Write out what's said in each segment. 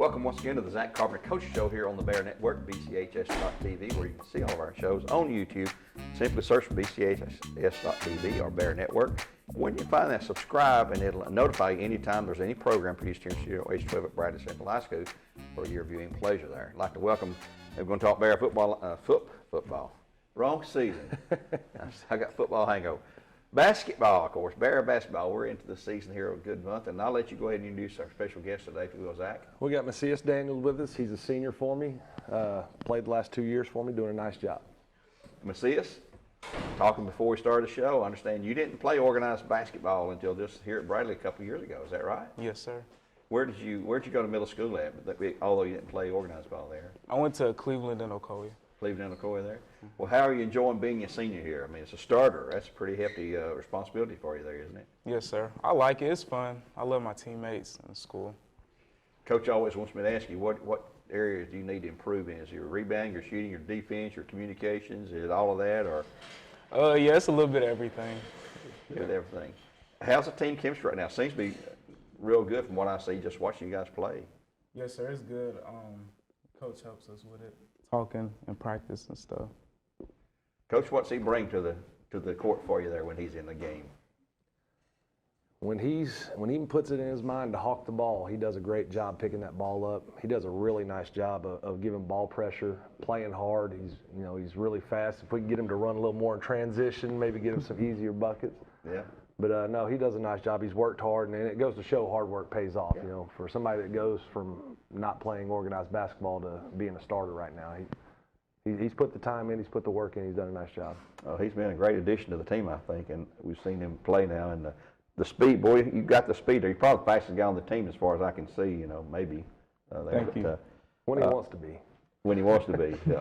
Welcome once again to the Zach Carpenter Coach Show here on the Bear Network, BCHS.TV, where you can see all of our shows on YouTube. Simply search for BCHS.TV or Bear Network. When you find that, subscribe, and it'll notify you anytime there's any program produced here in Studio H12 at Bradley Central High School for your viewing pleasure there. I'd like to welcome, we're going to talk Bear football, football. Wrong season. I got football hangover. Basketball, of course, Bear basketball. We're into the season here a good month, and I'll let you go ahead and introduce our special guest today, if you will, Zach. We got Macias Daniels with us. He's a senior for me. Played the last 2 years for me, doing a nice job. Macias, talking before we started the show, I understand you didn't play organized basketball until just here at Bradley a couple of years ago. Is that right? Yes, sir. Where'd you go to middle school at? Although you didn't play organized ball there. I went to Cleveland and Ocoee. Cleveland and Ocoee there. Well, how are you enjoying being a senior here? I mean, it's a starter. That's a pretty hefty responsibility for you there, isn't it? Yes, sir. I like it. It's fun. I love my teammates in school. Coach always wants me to ask you, what areas do you need to improve in? Is it your rebounding, your shooting, your defense, your communications? Is it all of that, or? Yeah, it's a little bit of everything. With everything. How's the team chemistry right now? Seems to be real good from what I see just watching you guys play. Yes, sir. It's good. Coach helps us with it, talking and practice and stuff. Coach, what's he bring to the court for you there when he's in the game? When he puts it in his mind to hawk the ball, he does a great job picking that ball up. He does a really nice job of giving ball pressure, playing hard. He's really fast. If we can get him to run a little more in transition, maybe get him some easier buckets. Yeah. But no, he does a nice job. He's worked hard, and it goes to show hard work pays off. Yeah. You know, for somebody that goes from not playing organized basketball to being a starter right now, he's put the time in, he's put the work in, he's done a nice job. He's been a great addition to the team, I think, and we've seen him play now. And the speed, boy, you've got the speed there. You're probably the fastest guy on the team as far as I can see. Maybe. Thank you. When he wants to be. When he wants to be. Yeah.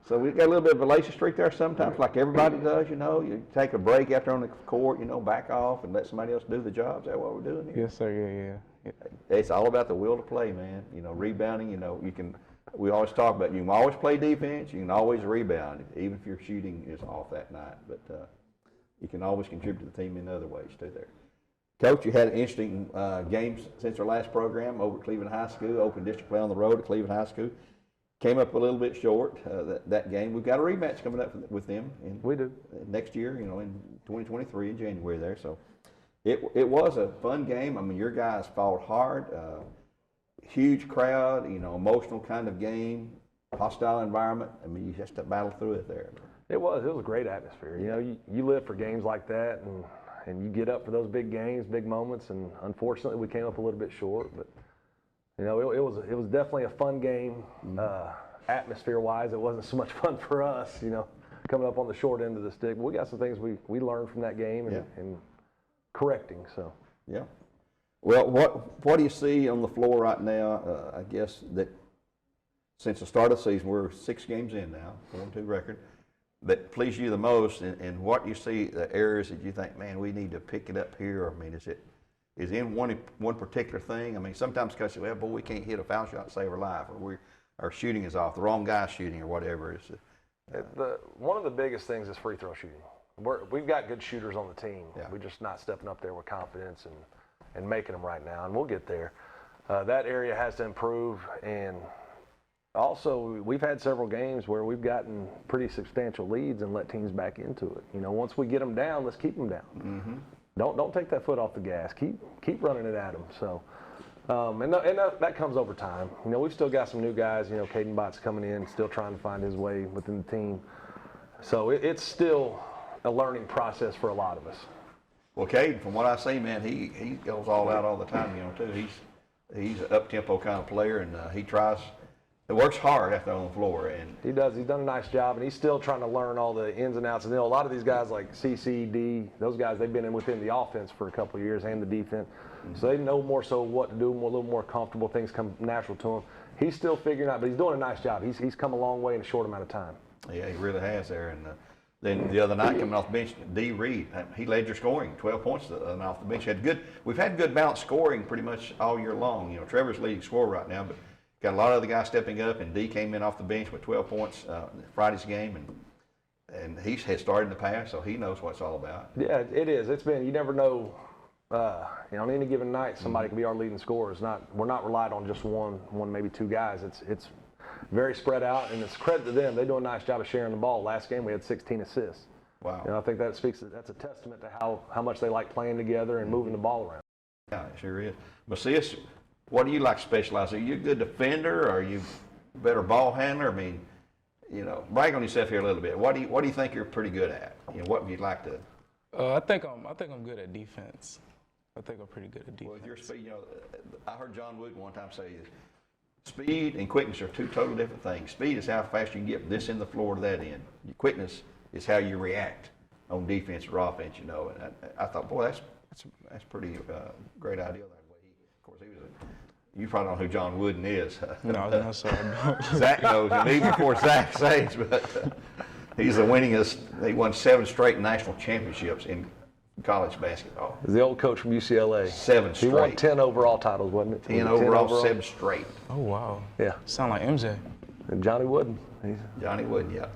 So we've got a little bit of a lazy streak there sometimes, like everybody does, You take a break after on the court, back off and let somebody else do the job. Is that what we're doing here? Yes, sir. Yeah. It's all about the will to play, man. Rebounding, we always talk about you can always play defense, you can always rebound, even if your shooting is off that night. But you can always contribute to the team in other ways, too, there. Coach, you had an interesting games since our last program over at Cleveland High School, open district play on the road at Cleveland High School. Came up a little bit short that game. We've got a rematch coming up with them. We do. Next year, in 2023 in January there. So it was a fun game. I mean, your guys fought hard. Huge crowd, emotional kind of game, hostile environment. I mean, you just to battle through it there. It was a great atmosphere. You live for games like that, and you get up for those big games, big moments. And unfortunately, we came up a little bit short, but. It was definitely a fun game, atmosphere-wise. It wasn't so much fun for us, coming up on the short end of the stick. But we got some things we learned from that game and correcting. So yeah. Well, what do you see on the floor right now? I guess that since the start of the season, we're 6 games in now, 4-2 record. That please you the most, and what you see the areas that you think, man, we need to pick it up here. I mean, is in one particular thing? I mean, sometimes coaches say, well, boy, we can't hit a foul shot to save our life, or our shooting is off, the wrong guy's shooting, or whatever. One of the biggest things is free throw shooting. We've got good shooters on the team. Yeah. We're just not stepping up there with confidence and making them right now, and we'll get there. That area has to improve, and also we've had several games where we've gotten pretty substantial leads and let teams back into it. Once we get them down, let's keep them down. Mm-hmm. Don't take that foot off the gas. Keep running it at them. So, and that comes over time. We've still got some new guys. Caden Bott's coming in, still trying to find his way within the team. So it's still a learning process for a lot of us. Well, Caden, from what I see, man, he goes all out all the time. Too. He's an up-tempo kind of player, and he tries. It works hard after on the floor, and he does. He's done a nice job, and he's still trying to learn all the ins and outs. And a lot of these guys like CCD, those guys, they've been within the offense for a couple of years and the defense, so they know more so what to do, a little more comfortable. Things come natural to him. He's still figuring out, but he's doing a nice job. He's come a long way in a short amount of time. Yeah, he really has there. And then the other night coming off the bench, D. Reed, he led your scoring, 12 points off the bench. We've had good balanced scoring pretty much all year long. Trevor's leading scorer right now, but. Got a lot of other guys stepping up, and D came in off the bench with 12 points Friday's game, and he has started in the past, so he knows what it's all about. Yeah, it is. It's been, you never know on any given night, somebody can be our leading scorer. We're not relied on just one, maybe two guys. It's very spread out, and it's credit to them. They do a nice job of sharing the ball. Last game we had 16 assists. Wow. I think that's a testament to how much they like playing together and moving the ball around. Yeah, it sure is. But see, what do you like to specialize? Are you a good defender? Or are you a better ball handler? I mean, brag on yourself here a little bit. What do you think you're pretty good at? What would you like to? I think I'm good at defense. I think I'm pretty good at defense. Well, with your speed, I heard John Wooden one time say speed and quickness are two totally different things. Speed is how fast you can get from this end of the floor to that end. Your quickness is how you react on defense or offense. And I thought, boy, that's pretty great idea. That way, of course, you probably don't know who John Wooden is. No, sir, I don't. Zach knows him even before Zach's age, but he's the winningest. He won 7 straight national championships in college basketball. He's the old coach from UCLA. 7 straight. He won 10 overall titles, wasn't it? 10 overall, 7 straight. Oh, wow. Yeah. Sound like MJ. And Johnny Wooden. Johnny Wooden, yeah.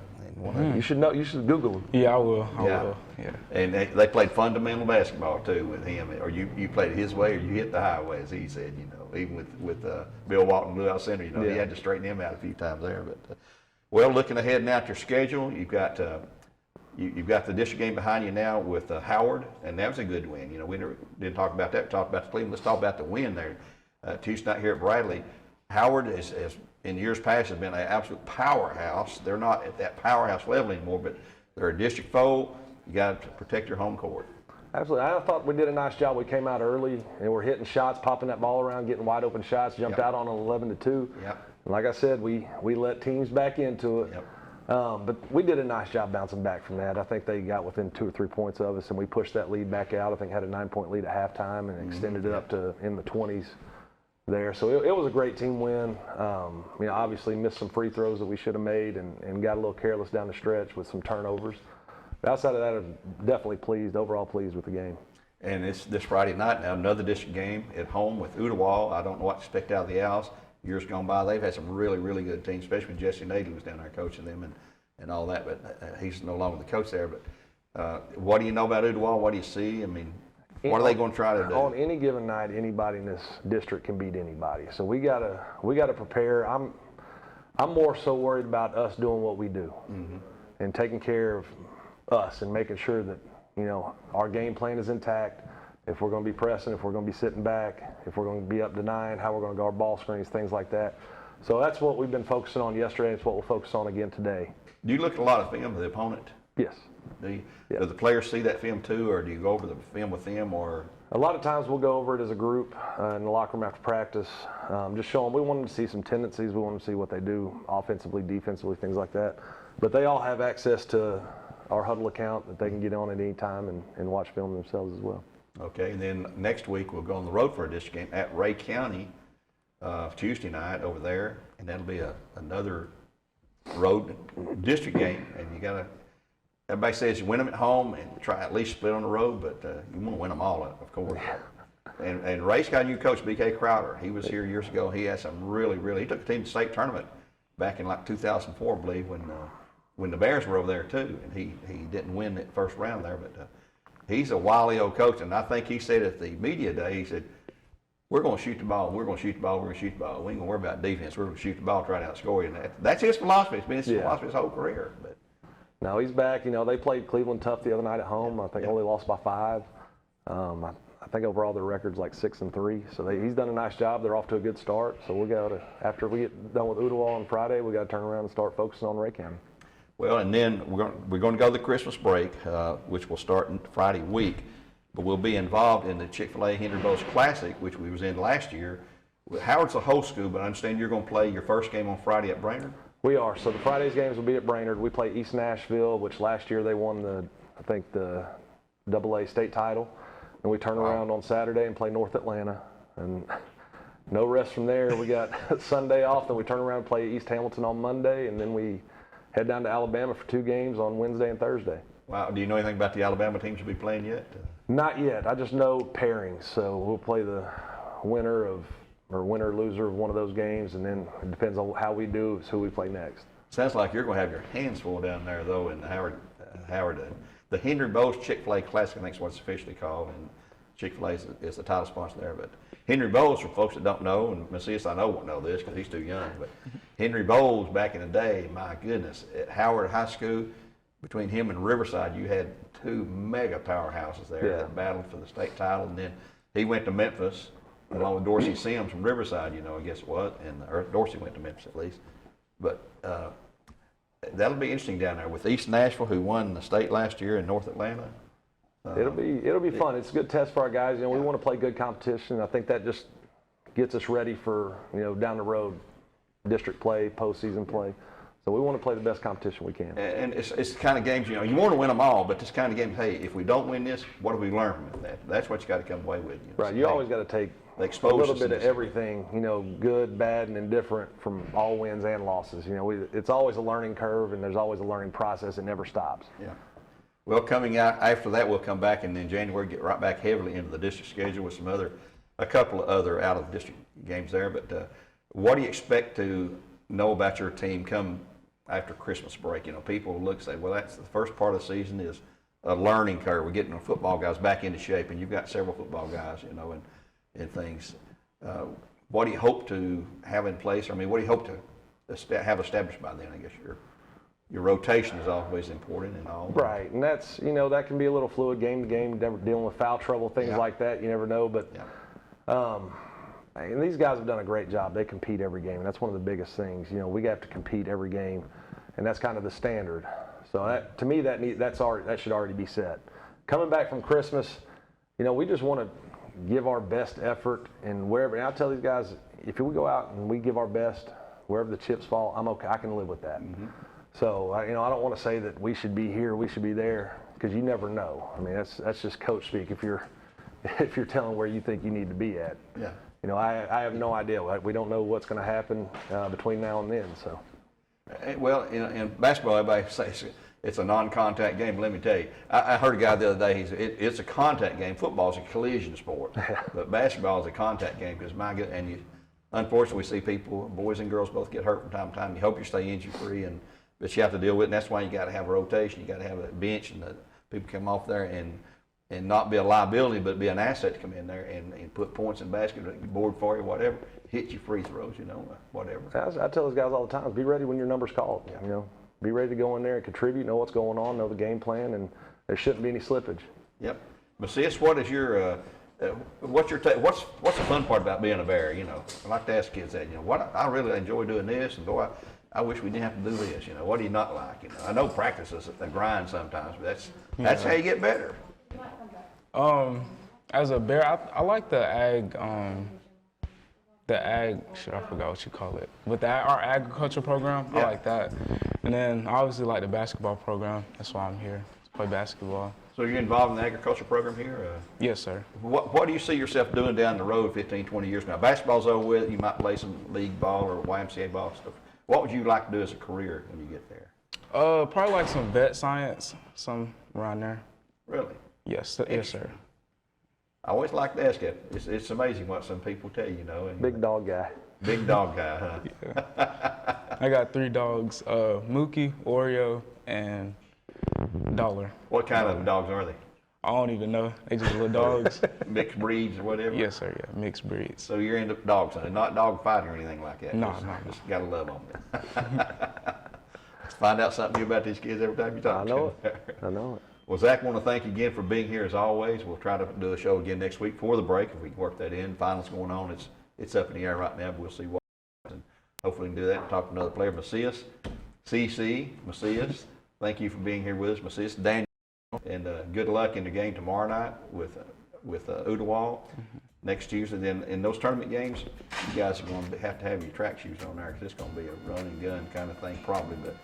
You should know. You should Google him. Yeah, I will. I Yeah. will. Yeah. And they played fundamental basketball too with him. Or you played it his way, or you hit the highway, as he said. Even with Bill Walton, Blue House Center, he had to straighten him out a few times there. But well, looking ahead now at your schedule, you've got the district game behind you now with Howard, and that was a good win. We didn't talk about that. We talked about the Cleveland. Let's talk about the win there. Tuesday night here at Bradley. Howard has in years past has been an absolute powerhouse. They're not at that powerhouse level anymore, but they're a district foe. You got to protect your home court. Absolutely. I thought we did a nice job. We came out early and we're hitting shots, popping that ball around, getting wide open shots. Jumped out on an 11-2. Yep. And like I said, we let teams back into it. Yep. But we did a nice job bouncing back from that. I think they got within 2 or 3 points of us, and we pushed that lead back out. I think had a 9-point lead at halftime and extended it up to in the 20s there. So it was a great team win. Obviously missed some free throws that we should have made and got a little careless down the stretch with some turnovers. But outside of that, I'm definitely overall pleased with the game. And it's this Friday night now, another district game at home with Ooltewah. I don't know what to expect out of the Owls. Years gone by, they've had some really, really good teams, especially when Jesse Nadley was down there coaching them and all that. But he's no longer the coach there. But what do you know about Ooltewah? What do you see? I mean, what are they going to try to do? On any given night, anybody in this district can beat anybody. So we gotta prepare. I'm more so worried about us doing what we do and taking care of us and making sure that our game plan is intact. If we're going to be pressing, if we're going to be sitting back, if we're going to be up denying, how we're going to guard ball screens, things like that. So that's what we've been focusing on yesterday. It's what we'll focus on again today. Do you look at a lot of film of the opponent? Yes. Do the players see that film too, or do you go over the film with them? Or a lot of times we'll go over it as a group in the locker room after practice. Just show them. We want them to see some tendencies. We want them to see what they do offensively, defensively, things like that. But they all have access to our huddle account that they can get on at any time and watch film themselves as well. Okay, and then next week we'll go on the road for a district game at Ray County Tuesday night over there, and that'll be another road district game. And everybody says you win them at home and try at least split on the road, but you want to win them all, of course. And Ray's got a new coach, B.K. Crowder. He was here years ago. He had some really, he took the team to the state tournament back in like 2004, I believe, when the Bears were over there too, and he didn't win that first round there, but he's a wily old coach, and I think he said at the media day, he said, we're going to shoot the ball, we're going to shoot the ball, we're going to shoot the ball. We ain't going to worry about defense. We're going to shoot the ball, try to outscore you. And that's his philosophy. It's been his philosophy his whole career. But no, he's back. They played Cleveland tough the other night at home. I think only lost by 5. I think overall their record's like 6-3. So he's done a nice job. They're off to a good start. So we got to, after we get done with Ooltewah on Friday, we got to turn around and start focusing on Ray County. Well, and then we're going to go to the Christmas break, which will start Friday week. But we'll be involved in the Chick-fil-A Henry Bowes Classic, which we was in last year. Howard's a host school, but I understand you're going to play your first game on Friday at Brainerd? We are. So the Friday's games will be at Brainerd. We play East Nashville, which last year they won the AA state title. And we turn around on Saturday and play North Atlanta. And no rest from there. We got Sunday off, then we turn around and play East Hamilton on Monday, and then we head down to Alabama for 2 games on Wednesday and Thursday. Wow. Do you know anything about the Alabama teams you'll be playing yet? Not yet. I just know pairings. So we'll play the winner or loser of one of those games, and then it depends on how we do, is who we play next. Sounds like you're going to have your hands full down there, though, in Howard. The Henry Bowes Chick-fil-A Classic, I think is what it's officially called. And Chick-fil-A is the title sponsor there. But Henry Bowles, for folks that don't know, and Macias I know won't know this because he's too young, but Henry Bowles back in the day, my goodness, at Howard High School, between him and Riverside, you had two mega powerhouses there that battled for the state title. And then he went to Memphis along with Dorsey Sims from Riverside, I guess it was, or Dorsey went to Memphis at least. But that'll be interesting down there with East Nashville, who won the state last year in North Atlanta. It'll be fun. It's a good test for our guys. We want to play good competition. I think that just gets us ready for down the road, district play, postseason play. So we want to play the best competition we can. And it's the kind of games, you want to win them all, but this kind of game, hey, if we don't win this, what do we learn from that? That's what you got to come away with. Right. You always got to take a little bit of everything, good, bad, and indifferent from all wins and losses. It's always a learning curve, and there's always a learning process. It never stops. Yeah. Well, coming out after that, we'll come back and in January get right back heavily into the district schedule with a couple of other out of district games there. But what do you expect to know about your team come after Christmas break? People look and say, well, that's the first part of the season is a learning curve. We're getting the football guys back into shape, and you've got several football guys, and things. What do you hope to have in place? What do you hope to have established by then? I guess your rotation is always important and all. Right, and that's, that can be a little fluid game to game, dealing with foul trouble, things like that. You never know, but and these guys have done a great job. They compete every game, and that's one of the biggest things. We have to compete every game, and that's kind of the standard. So that, to me, that should already be set. Coming back from Christmas, we just want to give our best effort, and wherever. And I tell these guys, if we go out and we give our best, wherever the chips fall, I'm okay. I can live with that. Mm-hmm. So I don't want to say that we should be here, we should be there, because you never know. That's just coach speak. If you're telling where you think you need to be at. Yeah. I have no idea. We don't know what's going to happen between now and then. So. Well, in basketball, everybody says it's a non-contact game. Let me tell you, I heard a guy the other day. He said it's a contact game. Football is a collision sport, but basketball is a contact game because unfortunately, we see people, boys and girls, both get hurt from time to time. You hope you stay injury-free, but you have to deal with it. And that's why you got to have a rotation. You got to have a bench, and people come off there and not be a liability, but be an asset to come in there and put points in basket, board for you, whatever, hit your free throws, whatever. I tell those guys all the time, be ready when your number's called. Yeah. Be ready to go in there and contribute, know what's going on, know the game plan, and there shouldn't be any slippage. Yep. Macias, what is your what's the fun part about being a Bear? I like to ask kids that. What I really enjoy doing this, and boy, I wish we didn't have to do this. What do you not like? I know practice is a grind sometimes, but that's how you get better. As a Bear, I like the ag, shit, I forgot what you call it. But our agriculture program, I like that. And then I obviously like the basketball program. That's why I'm here, to play basketball. So you're involved in the agriculture program here? Yes, sir. What do you see yourself doing down the road 15, 20 years from now? Basketball's over with, you might play some league ball or YMCA ball stuff. What would you like to do as a career when you get there? Probably like some vet science, some around there. Really? Yes, sir. I always like to ask it. It's amazing what some people tell you, Big dog guy. Big dog guy, huh? Yeah. I got 3 dogs, Mookie, Oreo, and Dollar. What kind of dogs are they? I don't even know. They just little dogs. Mixed breeds or whatever? Yes, sir, yeah, mixed breeds. So you're into dogs, huh? Not dog fighting or anything like that? No. Just got to love them. Find out something new about these kids every time you talk to them. I know it. Well, Zach, I want to thank you again for being here as always. We'll try to do a show again next week for the break if we can work that in. Finals going on. It's up in the air right now, but we'll see what happens. And hopefully we can do that and talk to another player. Macias, thank you for being here with us. Macias, Daniel, and good luck in the game tomorrow night with Udawal next Tuesday. Then in those tournament games, you guys are going to have your track shoes on there because it's going to be a run and gun kind of thing probably. But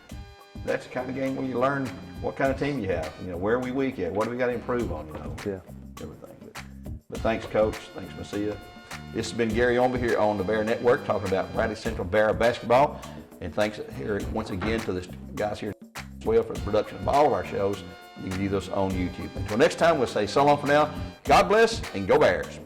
that's the kind of game where you learn what kind of team you have. Where are we weak at? What do we got to improve on? Everything. But thanks, Coach. Thanks, Macias. This has been Gary Ownbey here on the Bear Network talking about Bradley Central Bear basketball. And thanks here once again to the guys here as well for the production of all of our shows. You can view those on YouTube. Until next time, we'll say so long for now. God bless and go Bears.